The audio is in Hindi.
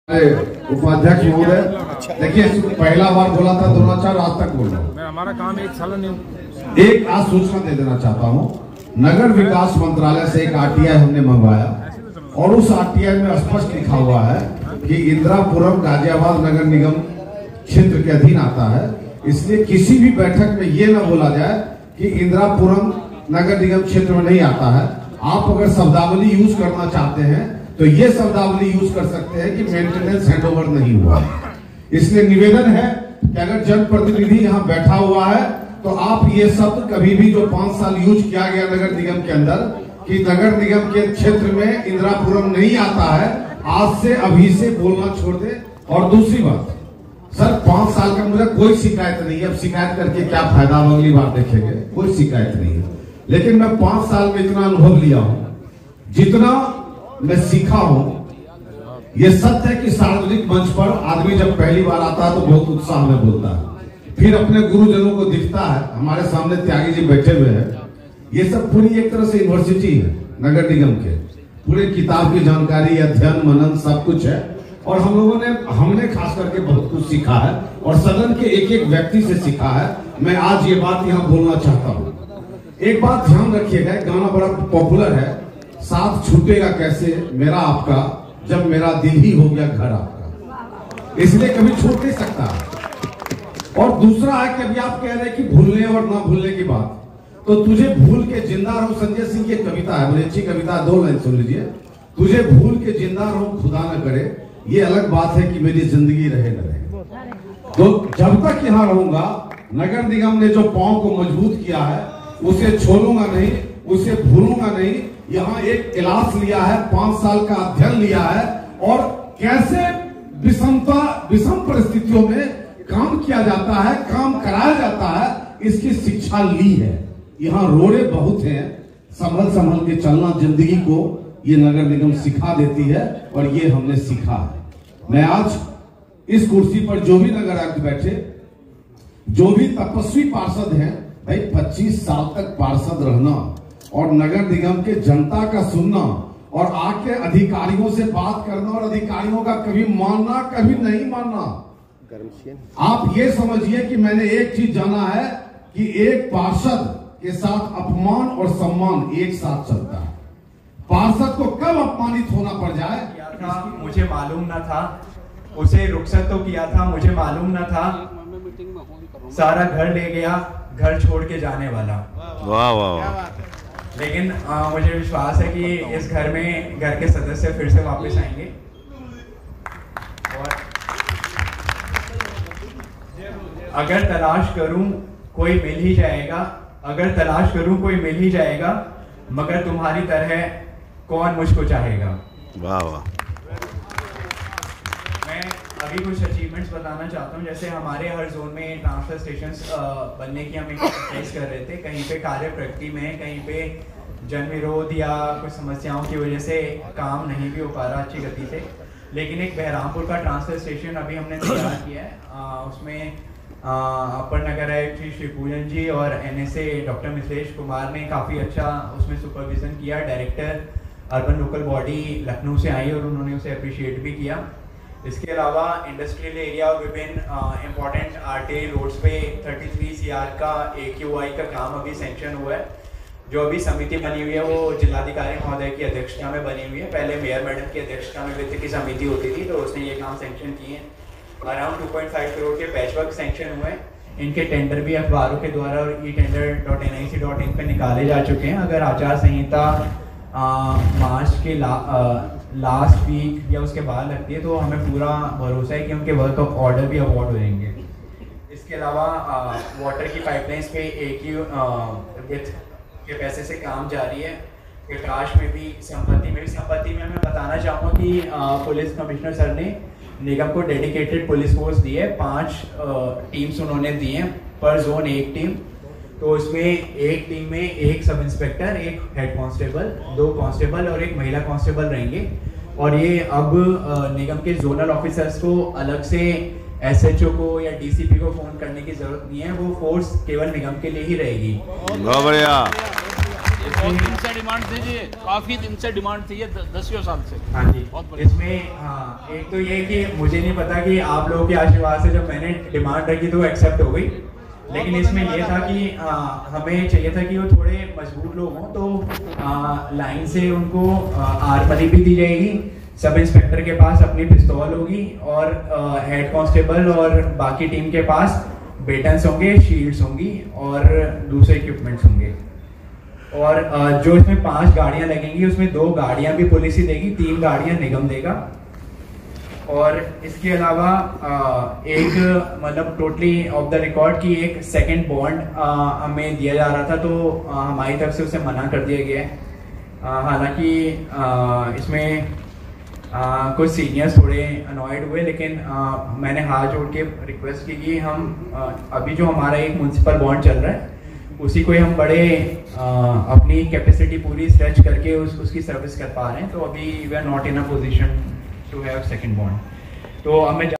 उपाध्यक्ष महोदय, देखिए पहला बार बोला था द्रोणाचार्य, आज तक बोल रहा हूँ। हमारा काम एक साल नहीं। एक आज सूचना दे देना चाहता हूँ, नगर विकास मंत्रालय से एक आरटीआई हमने मंगवाया और उस आरटीआई में स्पष्ट लिखा हुआ है कि इंदिरापुरम गाजियाबाद नगर निगम क्षेत्र के अधीन आता है। इसलिए किसी भी बैठक में ये न बोला जाए कि इंदिरापुरम नगर निगम क्षेत्र में नहीं आता है। आप अगर शब्दावली यूज करना चाहते हैं तो ये शब्दावली यूज कर सकते हैं कि मेंटेनेंस हैंडओवर नहीं हुआ। इसलिए निवेदन है कि अगर जनप्रतिनिधि यहाँ बैठा हुआ है तो आप ये शब्द कभी भी जो 5 साल यूज किया गया नगर निगम के अंदर कि नगर निगम के क्षेत्र में इंदिरापुरम नहीं आता है, आज से अभी से बोलना छोड़ दे। और दूसरी बात, सर 5 साल का मुझे कोई शिकायत नहीं है। अब शिकायत करके क्या फायदा, अगली बार देखेंगे। कोई शिकायत नहीं है, लेकिन मैं 5 साल में इतना अनुभव लिया हूँ, जितना मैं सीखा हूं। ये सत्य है कि सार्वजनिक मंच पर आदमी जब पहली बार आता है तो बहुत उत्साह में बोलता है, फिर अपने गुरुजनों को दिखता है। हमारे सामने त्यागी जी बैठे हुए हैं। ये सब पूरी एक तरह से यूनिवर्सिटी है नगर निगम के, पूरे किताब की जानकारी, अध्ययन, मनन सब कुछ है। और हमने खास करके बहुत कुछ सीखा है और सदन के एक एक व्यक्ति से सीखा है। मैं आज ये बात यहाँ बोलना चाहता हूँ। एक बात ध्यान रखिएगा, गाना बड़ा पॉपुलर है, साथ छूटेगा कैसे मेरा आपका जब मेरा दिल ही हो गया घर आपका, इसलिए कभी छूट नहीं सकता। और दूसरा है कि अभी आप कह रहे हैं कि भूलने और ना भूलने की बात, तो तुझे भूल के जिंदा रहो, संजय सिंह की कविता है, बड़ी अच्छी कविता, 2 लाइन सुन लीजिए। तुझे भूल के जिंदा रहो खुदा न करे, ये अलग बात है कि मेरी जिंदगी रहे न रहे। तो जब तक यहाँ रहूंगा, नगर निगम ने जो पांव को मजबूत किया है उसे छोड़ूंगा नहीं, उसे भूलूंगा नहीं। यहाँ एक क्लास लिया है, 5 साल का अध्ययन लिया है और कैसे विषम परिस्थितियों में काम किया जाता है, काम कराया जाता है, इसकी शिक्षा ली है। यहाँ रोड़े बहुत हैं, संभल के चलना जिंदगी को ये नगर निगम सिखा देती है और ये हमने सीखा है। मैं आज इस कुर्सी पर जो भी नगर आयुक्त बैठे, जो भी तपस्वी पार्षद हैं, भाई 25 साल तक पार्षद रहना और नगर निगम के जनता का सुनना और आके अधिकारियों से बात करना और अधिकारियों का कभी मानना कभी नहीं मानना। आप ये समझिए कि मैंने एक चीज जाना है कि एक पार्षद के साथ अपमान और सम्मान एक साथ चलता है। पार्षद को कब अपमानित होना पड़ जाए, मुझे मालूम न था। उसे रुखसत तो किया था, मुझे मालूम न था। सारा घर ले गया, घर छोड़ के जाने वाला। वाह वाह वाह। लेकिन मुझे विश्वास है कि इस घर में घर के सदस्य फिर से वापस आएंगे और अगर तलाश करूं कोई मिल ही जाएगा, अगर तलाश करूं कोई मिल ही जाएगा, मगर तुम्हारी तरह कौन मुझको चाहेगा। वाह वाह। मैं अभी कुछ अचीवमेंट्स बताना चाहता हूं। जैसे हमारे हर जोन में ट्रांसफर स्टेशंस बनने की हम एक्सरसाइज कर रहे थे। कहीं पे कार्य प्रगति में, कहीं पे जन विरोध या कुछ समस्याओं की वजह से काम नहीं भी हो पा रहा अच्छी गति से। लेकिन एक बहरामपुर का ट्रांसफर स्टेशन अभी हमने तैयार किया है। उसमें अपर नगर आयुक्त श्री शिवपूजन जी और NSA डॉक्टर मिथिलेश कुमार ने काफ़ी अच्छा उसमें सुपरविजन किया। Director urban local body Lucknow से आई और उन्होंने उसे अप्रिशिएट भी किया। इसके अलावा इंडस्ट्रियल एरिया और विभिन्न इंपॉर्टेंट RTA रोड्स पे 33 CR का AQI का काम अभी सेंक्शन हुआ है। जो अभी समिति बनी हुई है वो जिलाधिकारी महोदय की अध्यक्षता में बनी हुई है। पहले मेयर मैडम की अध्यक्षता में वित्त की समिति होती थी, तो उसने ये काम सेंक्शन किए हैं। अराउंड 2.5 करोड़ के पैचवर्क सेंक्शन हुए हैं। इनके टेंडर भी अखबारों के द्वारा और etender.nic.in पे निकाले जा चुके हैं। अगर आचार संहिता मार्च के लास्ट वीक या उसके बाद लगती है तो हमें पूरा भरोसा है कि उनके वर्क ऑफ ऑर्डर भी अवार्ड हो जाएंगे। इसके अलावा वाटर की पाइपलाइंस पे वित्त के पैसे से काम जारी है। प्रकाश में भी, संपत्ति में मैं बताना चाहूँगा कि पुलिस कमिश्नर सर ने निगम को डेडिकेटेड पुलिस फोर्स दी है। 5 टीम्स उन्होंने दी हैं, पर जोन 1 टीम। तो उसमें एक टीम में 1 sub inspector, 1 head constable, 2 constable और 1 महिला कांस्टेबल रहेंगे। और ये अब निगम के जोनल ऑफिसर्स को अलग से SHO को या DCP को फोन करने की जरूरत नहीं है। वो फोर्स केवल निगम के लिए ही रहेगी। बहुत बढ़िया। बहुत दिन से डिमांड थी जी, काफी दिन से डिमांड थी ये 10 साल से। हाँ जी, इसमें हाँ एक तो ये कि मुझे नहीं पता कि आप लोगों के आशीर्वाद से जब मैंने डिमांड रखी तो एक्सेप्ट हो गई, लेकिन इसमें ये था कि हमें चाहिए था कि वो थोड़े मजबूत लोग हों, तो लाइन से उनको आर्मरी भी दी जाएगी, सब इंस्पेक्टर के पास अपनी पिस्तौल होगी और हेड कांस्टेबल और बाकी टीम के पास बेटन्स होंगे, शील्ड्स होंगी और दूसरे इक्विपमेंट्स होंगे। और जो इसमें 5 गाड़ियां लगेंगी उसमें 2 गाड़ियां भी पुलिस ही देगी, 3 गाड़ियां निगम देगा। और इसके अलावा एक मतलब टोटली ऑफ द रिकॉर्ड की एक सेकंड बॉन्ड हमें दिया जा रहा था, तो हमारी तरफ से उसे मना कर दिया गया है। हालांकि इसमें कुछ सीनियर्स थोड़े अनॉयड हुए, लेकिन मैंने हाथ जोड़ के रिक्वेस्ट की कि हम अभी जो हमारा एक म्युनिसिपल बॉन्ड चल रहा है उसी को ही हम बड़े अपनी कैपेसिटी पूरी स्ट्रेच करके उसकी सर्विस कर पा रहे हैं, तो अभी we are not in a position to have second bond. तो हमें